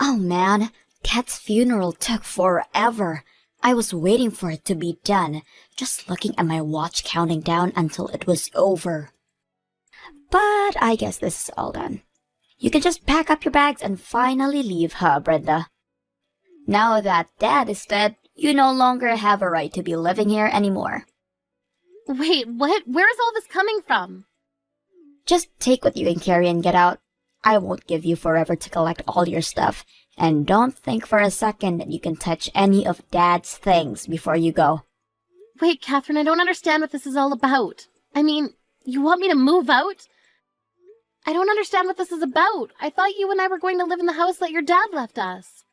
Oh man, Kat's funeral took forever. I was waiting for it to be done, just looking at my watch counting down until it was over. But I guess this is all done. You can just pack up your bags and finally leave, huh, Brenda? Now that Dad is dead, you no longer have a right to be living here anymore. Wait, what? Where is all this coming from? Just take what you can carry and get out. I won't give you forever to collect all your stuff, and don't think for a second that you can touch any of Dad's things before you go. Wait, Catherine, I don't understand what this is all about. I mean, you want me to move out? I don't understand what this is about. I thought you and I were going to live in the house that your dad left us.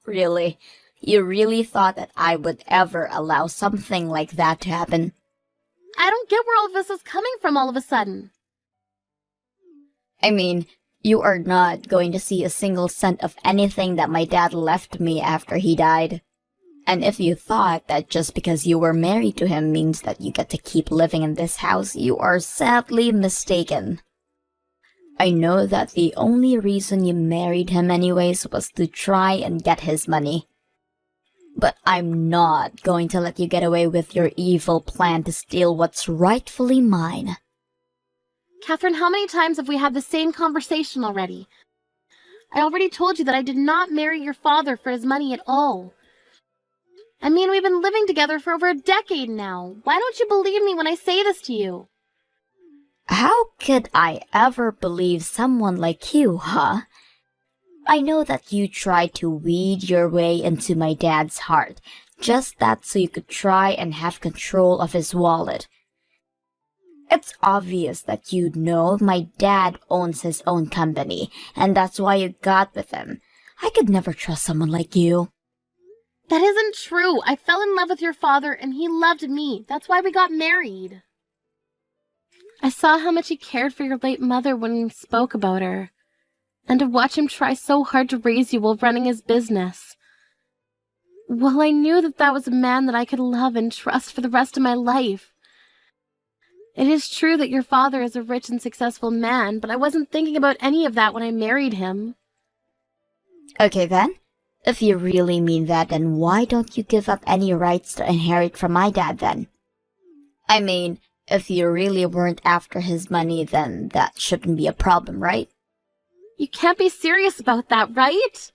Really? You really thought that I would ever allow something like that to happen? I don't get where all of this is coming from all of a sudden. I mean, you are not going to see a single cent of anything that my dad left me after he died. And if you thought that just because you were married to him means that you get to keep living in this house, you are sadly mistaken. I know that the only reason you married him anyways was to try and get his money. But I'm not going to let you get away with your evil plan to steal what's rightfully mine. Catherine, how many times have we had the same conversation already? I already told you that I did not marry your father for his money at all. I mean, we've been living together for over a decade now. Why don't you believe me when I say this to you? How could I ever believe someone like you, huh? I know that you tried to weed your way into my dad's heart, just that so you could try and have control of his wallet. It's obvious that you know my dad owns his own company, and that's why you got with him. I could never trust someone like you. That isn't true. I fell in love with your father, and he loved me. That's why we got married. I saw how much he cared for your late mother when we spoke about her. And to watch him try so hard to raise you while running his business. Well, I knew that that was a man that I could love and trust for the rest of my life. It is true that your father is a rich and successful man, but I wasn't thinking about any of that when I married him. Okay then, if you really mean that, then why don't you give up any rights to inherit from my dad then? I mean, if you really weren't after his money, then that shouldn't be a problem, right? You can't be serious about that, right?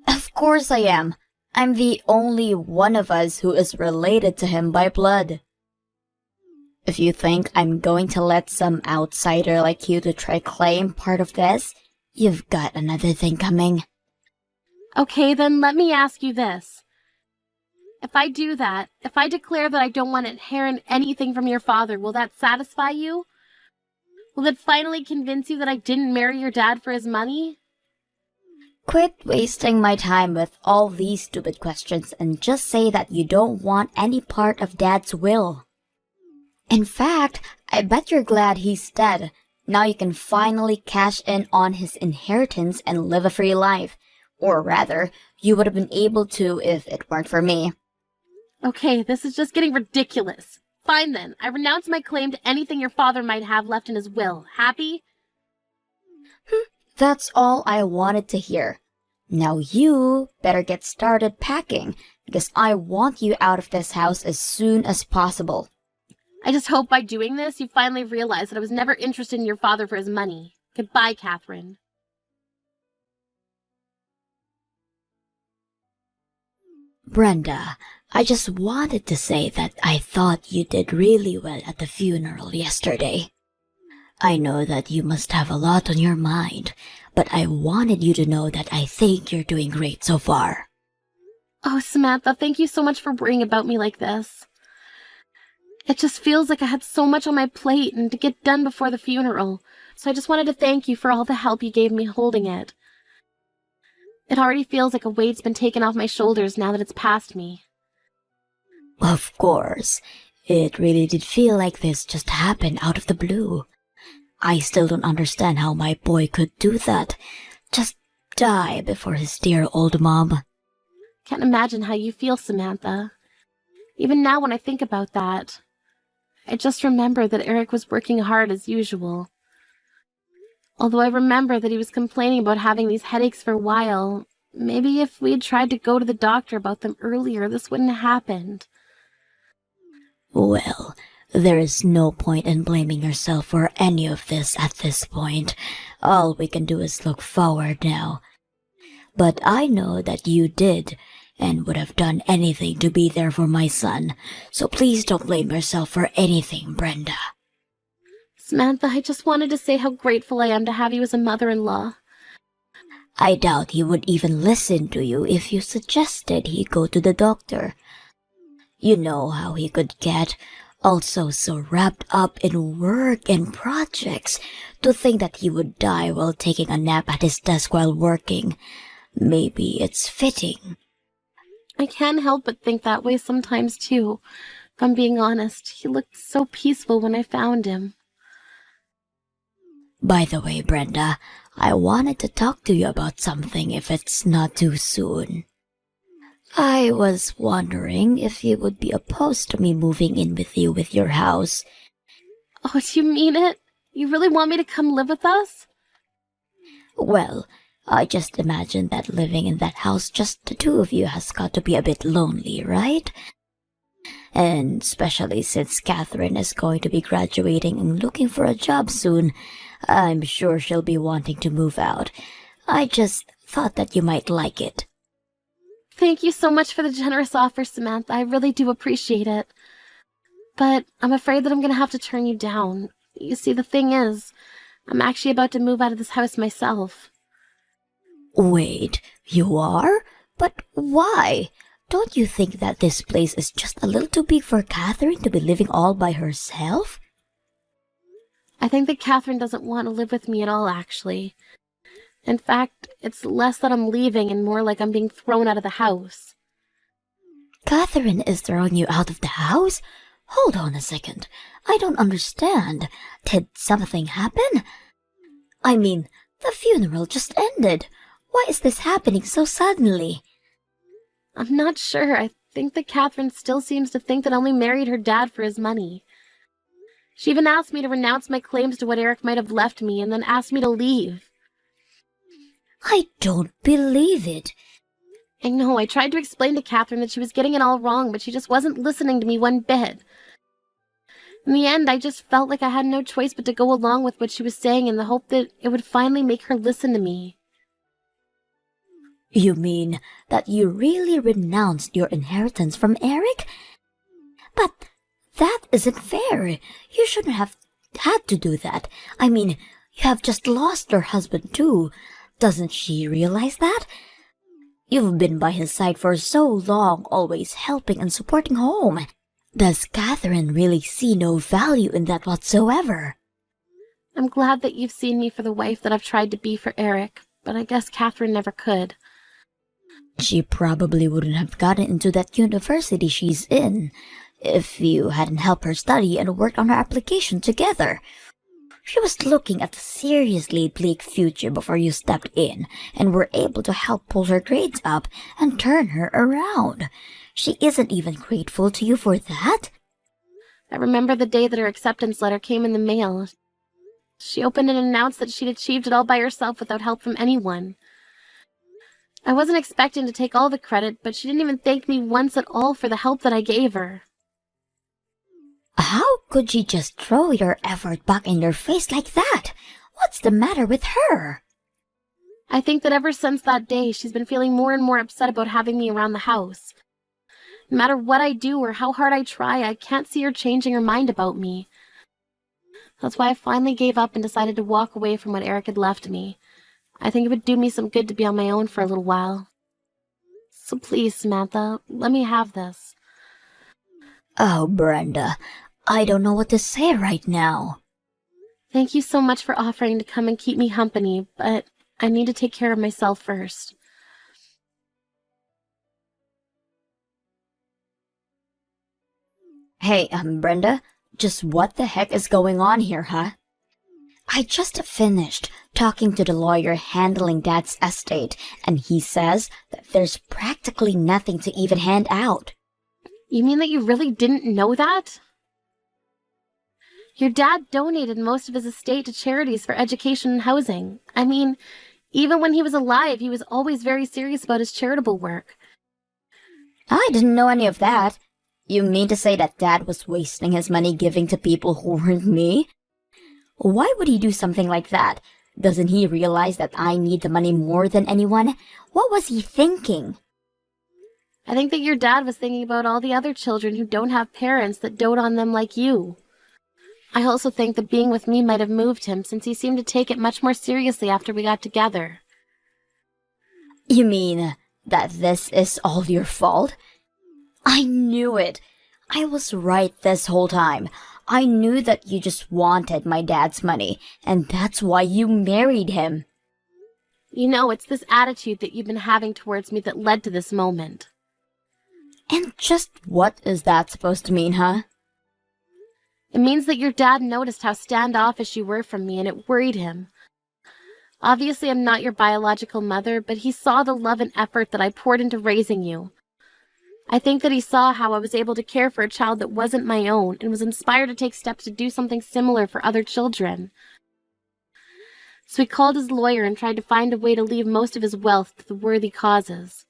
Of course I am. I'm the only one of us who is related to him by blood. If you think I'm going to let some outsider like you to try claim part of this, you've got another thing coming. Okay, then let me ask you this. If I do that, if I declare that I don't want to inherit anything from your father, will that satisfy you? Will it finally convince you that I didn't marry your dad for his money? Quit wasting my time with all these stupid questions and just say that you don't want any part of Dad's will. In fact, I bet you're glad he's dead. Now you can finally cash in on his inheritance and live a free life. Or rather, you would have been able to if it weren't for me. Okay, this is just getting ridiculous. Fine then, I renounce my claim to anything your father might have left in his will. Happy? That's all I wanted to hear. Now you better get started packing, because I want you out of this house as soon as possible. I just hope by doing this you finally realize that I was never interested in your father for his money. Goodbye, Catherine. Brenda, I just wanted to say that I thought you did really well at the funeral yesterday. I know that you must have a lot on your mind, but I wanted you to know that I think you're doing great so far. Oh, Samantha, thank you so much for worrying about me like this. It just feels like I had so much on my plate and to get done before the funeral, so I just wanted to thank you for all the help you gave me holding it. It already feels like a weight's been taken off my shoulders now that it's past me. Of course, it really did feel like this just happened out of the blue. I still don't understand how my boy could do that. Just die before his dear old mom. Can't imagine how you feel, Samantha. Even now when I think about that, I just remember that Eric was working hard as usual. Although I remember that he was complaining about having these headaches for a while. Maybe if we had tried to go to the doctor about them earlier, this wouldn't have happened. Well, there is no point in blaming yourself for any of this at this point. All we can do is look forward now. But I know that you did, and would have done anything to be there for my son, so please don't blame yourself for anything, Brenda. Samantha, I just wanted to say how grateful I am to have you as a mother-in-law. I doubt he would even listen to you if you suggested he go to the doctor. You know how he could get, also so wrapped up in work and projects, to think that he would die while taking a nap at his desk while working. Maybe it's fitting. I can't help but think that way sometimes, too. If I'm being honest, he looked so peaceful when I found him. By the way, Brenda, I wanted to talk to you about something if it's not too soon. I was wondering if you would be opposed to me moving in with you with your house. Oh, do you mean it? You really want me to come live with us? Well, I just imagined that living in that house just the two of you has got to be a bit lonely, right? And especially since Catherine is going to be graduating and looking for a job soon, I'm sure she'll be wanting to move out. I just thought that you might like it. Thank you so much for the generous offer, Samantha. I really do appreciate it. But I'm afraid that I'm going to have to turn you down. You see, the thing is, I'm actually about to move out of this house myself. Wait, you are? But why? Don't you think that this place is just a little too big for Catherine to be living all by herself? I think that Catherine doesn't want to live with me at all, actually. In fact, it's less that I'm leaving and more like I'm being thrown out of the house. Catherine is throwing you out of the house? Hold on a second. I don't understand. Did something happen? I mean, the funeral just ended. Why is this happening so suddenly? I'm not sure. I think that Catherine still seems to think that I only married her dad for his money. She even asked me to renounce my claims to what Eric might have left me and then asked me to leave. I don't believe it. I know, I tried to explain to Catherine that she was getting it all wrong, but she just wasn't listening to me one bit. In the end, I just felt like I had no choice but to go along with what she was saying in the hope that it would finally make her listen to me. You mean that you really renounced your inheritance from Eric? But that isn't fair. You shouldn't have had to do that. I mean, you have just lost your husband too. Doesn't she realize that? You've been by his side for so long, always helping and supporting home. Does Catherine really see no value in that whatsoever? I'm glad that you've seen me for the wife that I've tried to be for Eric, but I guess Catherine never could. She probably wouldn't have gotten into that university she's in if you hadn't helped her study and worked on her application together. She was looking at a seriously bleak future before you stepped in and were able to help pull her grades up and turn her around. She isn't even grateful to you for that? I remember the day that her acceptance letter came in the mail. She opened and announced that she'd achieved it all by herself without help from anyone. I wasn't expecting to take all the credit, but she didn't even thank me once at all for the help that I gave her. How could she just throw your effort back in your face like that? What's the matter with her? I think that ever since that day, she's been feeling more and more upset about having me around the house. No matter what I do or how hard I try, I can't see her changing her mind about me. That's why I finally gave up and decided to walk away from what Eric had left me. I think it would do me some good to be on my own for a little while. So please, Samantha, let me have this. Oh, Brenda, I don't know what to say right now. Thank you so much for offering to come and keep me company, but I need to take care of myself first. Hey, Brenda, just what the heck is going on here, huh? I just finished talking to the lawyer handling Dad's estate, and he says that there's practically nothing to even hand out. You mean that you really didn't know that? Your dad donated most of his estate to charities for education and housing. I mean, even when he was alive, he was always very serious about his charitable work. I didn't know any of that. You mean to say that Dad was wasting his money giving to people who weren't me? Why would he do something like that? Doesn't he realize that I need the money more than anyone? What was he thinking? I think that your dad was thinking about all the other children who don't have parents that dote on them like you. I also think that being with me might have moved him, since he seemed to take it much more seriously after we got together. You mean that this is all your fault? I knew it. I was right this whole time. I knew that you just wanted my dad's money, and that's why you married him. You know, it's this attitude that you've been having towards me that led to this moment. And just what is that supposed to mean, huh? It means that your dad noticed how standoffish you were from me, and it worried him. Obviously, I'm not your biological mother, but he saw the love and effort that I poured into raising you. I think that he saw how I was able to care for a child that wasn't my own, and was inspired to take steps to do something similar for other children. So he called his lawyer and tried to find a way to leave most of his wealth to the worthy causes.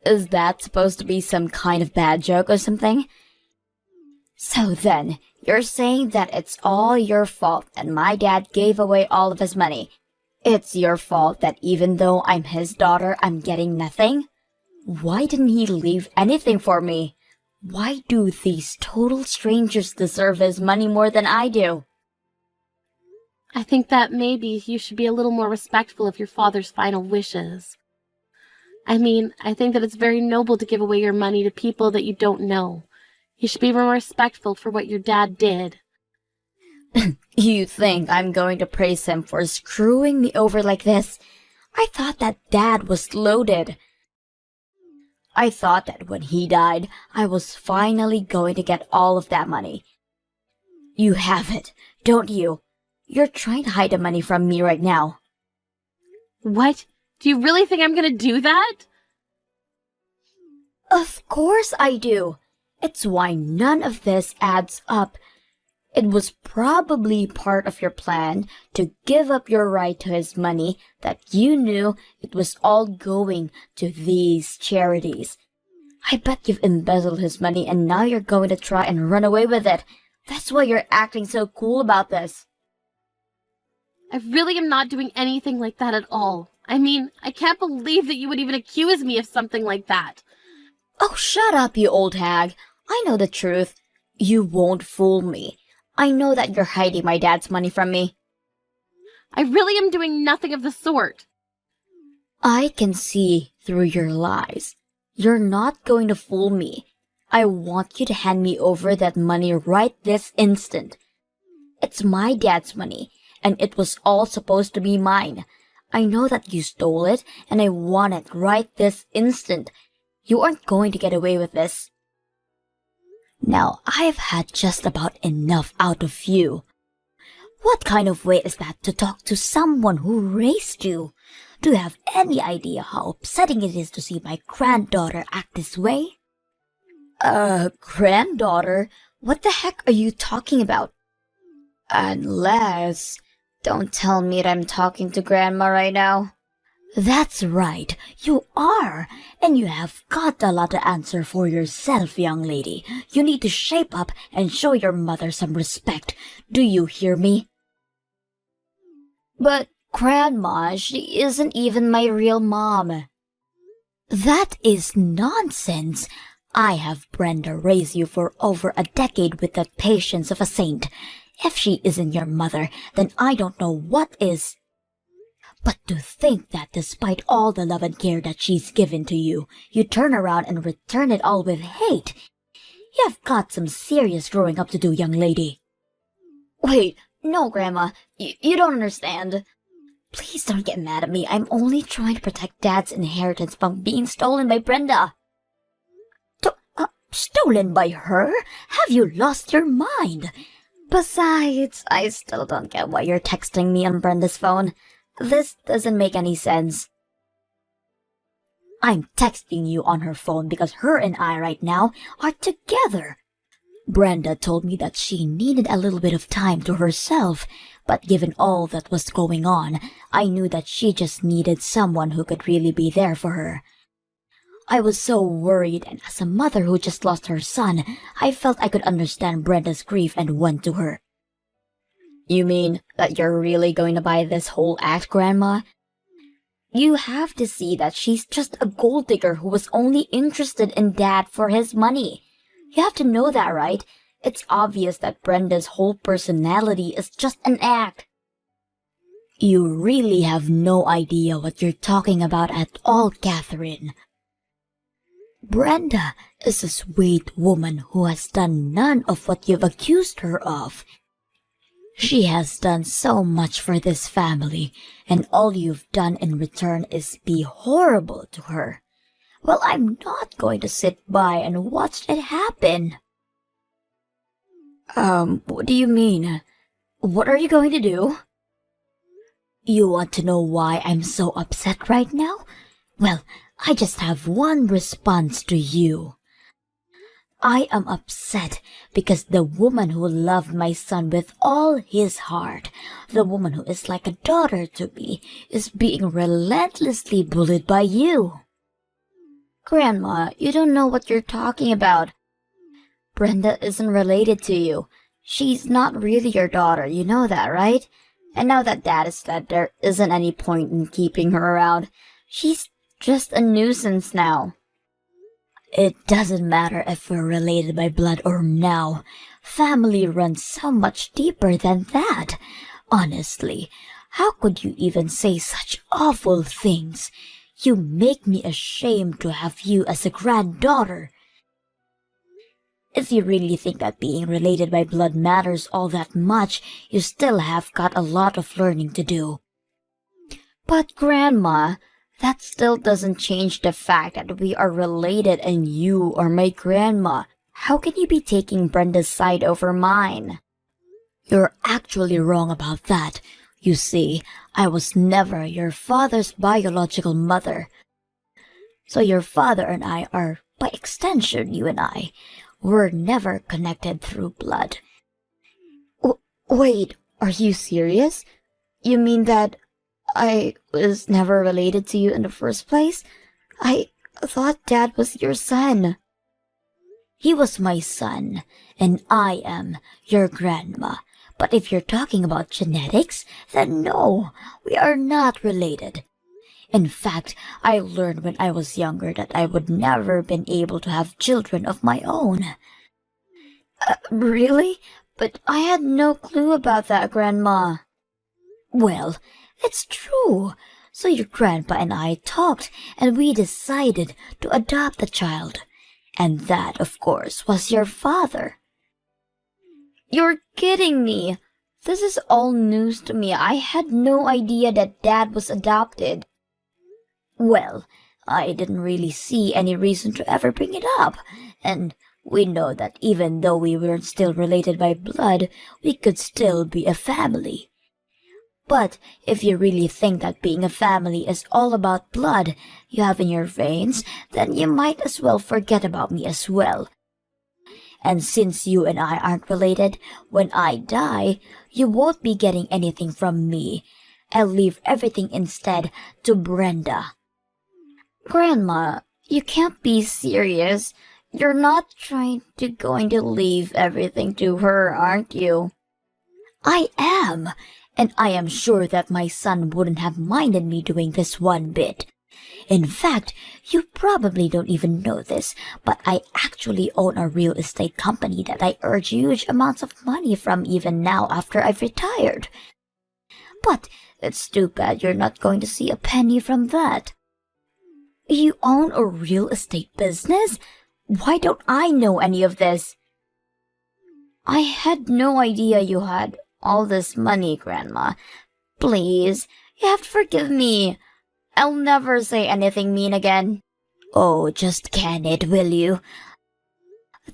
Is that supposed to be some kind of bad joke or something? So then, you're saying that it's all your fault that my dad gave away all of his money. It's your fault that even though I'm his daughter, I'm getting nothing? Why didn't he leave anything for me? Why do these total strangers deserve his money more than I do? I think that maybe you should be a little more respectful of your father's final wishes. I mean, I think that it's very noble to give away your money to people that you don't know. You should be more respectful for what your dad did. You think I'm going to praise him for screwing me over like this? I thought that Dad was loaded. I thought that when he died, I was finally going to get all of that money. You have it, don't you? You're trying to hide the money from me right now. What? Do you really think I'm gonna do that? Of course I do. It's why none of this adds up. It was probably part of your plan to give up your right to his money that you knew it was all going to these charities. I bet you've embezzled his money and now you're going to try and run away with it. That's why you're acting so cool about this. I really am not doing anything like that at all. I mean, I can't believe that you would even accuse me of something like that. Oh, shut up, you old hag. I know the truth. You won't fool me. I know that you're hiding my dad's money from me. I really am doing nothing of the sort. I can see through your lies. You're not going to fool me. I want you to hand me over that money right this instant. It's my dad's money, and it was all supposed to be mine. I know that you stole it, and I want it right this instant. You aren't going to get away with this. Now, I've had just about enough out of you. What kind of way is that to talk to someone who raised you? Do you have any idea how upsetting it is to see my granddaughter act this way? Granddaughter? What the heck are you talking about? Unless... Don't tell me that I'm talking to Grandma right now. That's right, you are. And you have got a lot to answer for yourself, young lady. You need to shape up and show your mother some respect. Do you hear me? But, Grandma, she isn't even my real mom. That is nonsense. I have Brenda raise you for over a decade with the patience of a saint. If she isn't your mother, then I don't know what is. But to think that despite all the love and care that she's given to you, you turn around and return it all with hate. You've got some serious growing up to do, young lady. Wait, no, Grandma. You don't understand. Please don't get mad at me. I'm only trying to protect Dad's inheritance from being stolen by Brenda. Stolen by her? Have you lost your mind? Besides, I still don't get why you're texting me on Brenda's phone. This doesn't make any sense. I'm texting you on her phone because her and I right now are together. Brenda told me that she needed a little bit of time to herself, but given all that was going on, I knew that she just needed someone who could really be there for her. I was so worried, and as a mother who just lost her son, I felt I could understand Brenda's grief and went to her. You mean that you're really going to buy this whole act, Grandma? You have to see that she's just a gold digger who was only interested in Dad for his money. You have to know that, right? It's obvious that Brenda's whole personality is just an act. You really have no idea what you're talking about at all, Catherine. Brenda is a sweet woman who has done none of what you've accused her of. She has done so much for this family, and all you've done in return is be horrible to her. Well, I'm not going to sit by and watch it happen. What do you mean? What are you going to do? You want to know why I'm so upset right now? Well, I just have one response to you. I am upset because the woman who loved my son with all his heart, the woman who is like a daughter to me, is being relentlessly bullied by you. Grandma, you don't know what you're talking about. Brenda isn't related to you. She's not really your daughter, you know that, right? And now that Dad is dead, there isn't any point in keeping her around. She's just a nuisance now. It doesn't matter if we're related by blood or no. Family runs so much deeper than that. Honestly, how could you even say such awful things? You make me ashamed to have you as a granddaughter. If you really think that being related by blood matters all that much, you still have got a lot of learning to do. But Grandma, that still doesn't change the fact that we are related and you are my grandma. How can you be taking Brenda's side over mine? You're actually wrong about that. You see, I was never your father's biological mother. So your father and I are, by extension, you and I, were never connected through blood. Wait, are you serious? You mean that I was never related to you in the first place? I thought Dad was your son. He was my son, and I am your grandma. But if you're talking about genetics, then no, we are not related. In fact, I learned when I was younger that I would never been able to have children of my own. Really? But I had no clue about that, Grandma. Well, it's true. So your grandpa and I talked, and we decided to adopt the child. And that, of course, was your father. You're kidding me. This is all news to me. I had no idea that Dad was adopted. Well, I didn't really see any reason to ever bring it up, and we know that even though we weren't still related by blood, we could still be a family. But if you really think that being a family is all about blood you have in your veins, then you might as well forget about me as well. And since you and I aren't related, when I die, you won't be getting anything from me. I'll leave everything instead to Brenda. Grandma, you can't be serious. You're not going to leave everything to her, aren't you? I am, and I am sure that my son wouldn't have minded me doing this one bit. In fact, you probably don't even know this, but I actually own a real estate company that I earn huge amounts of money from even now after I've retired. But it's too bad you're not going to see a penny from that. You own a real estate business? Why don't I know any of this? I had no idea you had all this money, Grandma. Please, you have to forgive me. I'll never say anything mean again. Oh, just can it, will you?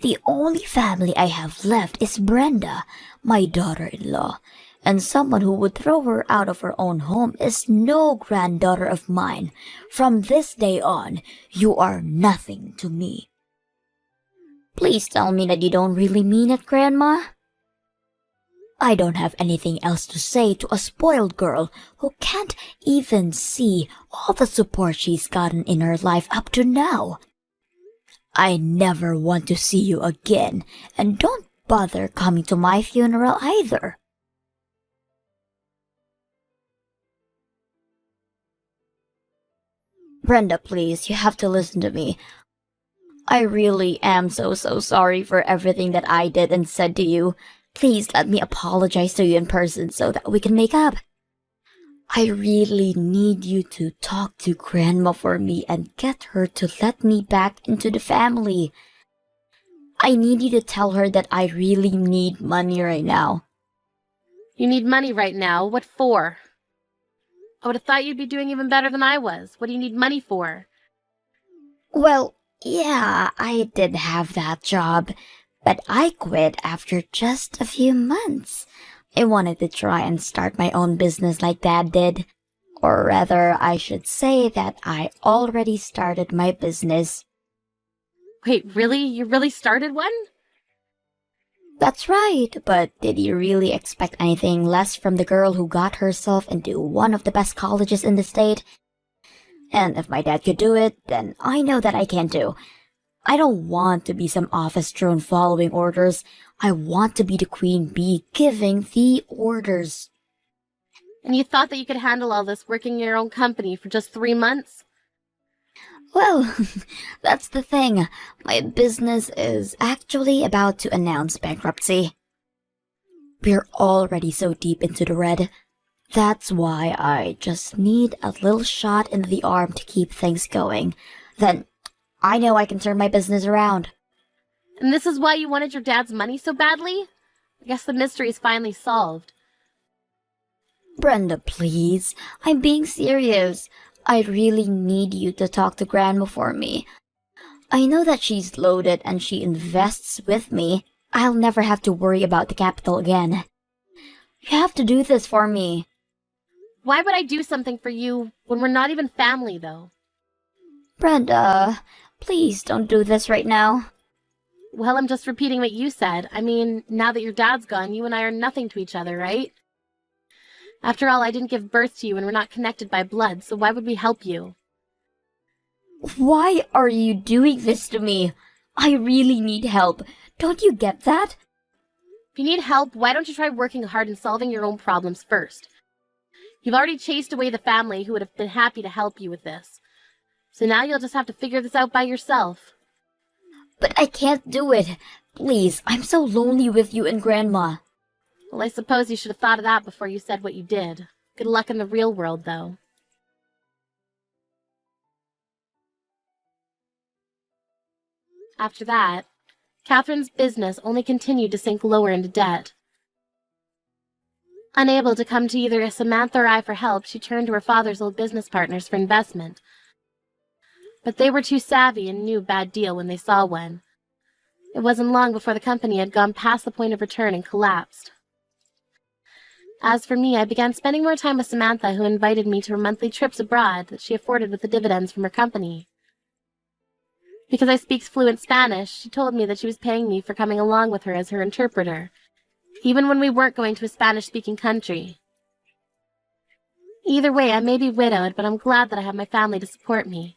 The only family I have left is Brenda, my daughter-in-law, and someone who would throw her out of her own home is no granddaughter of mine. From this day on, you are nothing to me. Please tell me that you don't really mean it, Grandma. I don't have anything else to say to a spoiled girl who can't even see all the support she's gotten in her life up to now. I never want to see you again, and don't bother coming to my funeral either. Brenda, please, you have to listen to me. I really am so sorry for everything that I did and said to you. Please let me apologize to you in person so that we can make up. I really need you to talk to Grandma for me and get her to let me back into the family. I need you to tell her that I really need money right now. You need money right now? What for? I would have thought you'd be doing even better than I was. What do you need money for? Well, yeah, I did have that job, but I quit after just a few months. I wanted to try and start my own business like Dad did. Or rather, I should say that I already started my business. Wait, really? You really started one? That's right, but did you really expect anything less from the girl who got herself into one of the best colleges in the state? And if my dad could do it, then I know that I can too. I don't want to be some office drone following orders. I want to be the queen bee giving the orders. And you thought that you could handle all this working in your own company for just 3 months? Well, that's the thing. My business is actually about to announce bankruptcy. We're already so deep into the red. That's why I just need a little shot in the arm to keep things going. Then I know I can turn my business around. And this is why you wanted your dad's money so badly? I guess the mystery is finally solved. Brenda, please. I'm being serious. I really need you to talk to Grandma for me. I know that she's loaded and she invests with me. I'll never have to worry about the capital again. You have to do this for me. Why would I do something for you when we're not even family, though? Brenda, please don't do this right now. Well, I'm just repeating what you said. I mean, now that your dad's gone, you and I are nothing to each other, right? After all, I didn't give birth to you and we're not connected by blood, so why would we help you? Why are you doing this to me? I really need help. Don't you get that? If you need help, why don't you try working hard and solving your own problems first? You've already chased away the family who would have been happy to help you with this. So now you'll just have to figure this out by yourself. But I can't do it. Please, I'm so lonely with you and Grandma. Well, I suppose you should have thought of that before you said what you did. Good luck in the real world, though. After that, Catherine's business only continued to sink lower into debt. Unable to come to either Samantha or I for help, she turned to her father's old business partners for investment. But they were too savvy and knew a bad deal when they saw one. It wasn't long before the company had gone past the point of return and collapsed. As for me, I began spending more time with Samantha, who invited me to her monthly trips abroad that she afforded with the dividends from her company. Because I speak fluent Spanish, she told me that she was paying me for coming along with her as her interpreter, even when we weren't going to a Spanish-speaking country. Either way, I may be widowed, but I'm glad that I have my family to support me.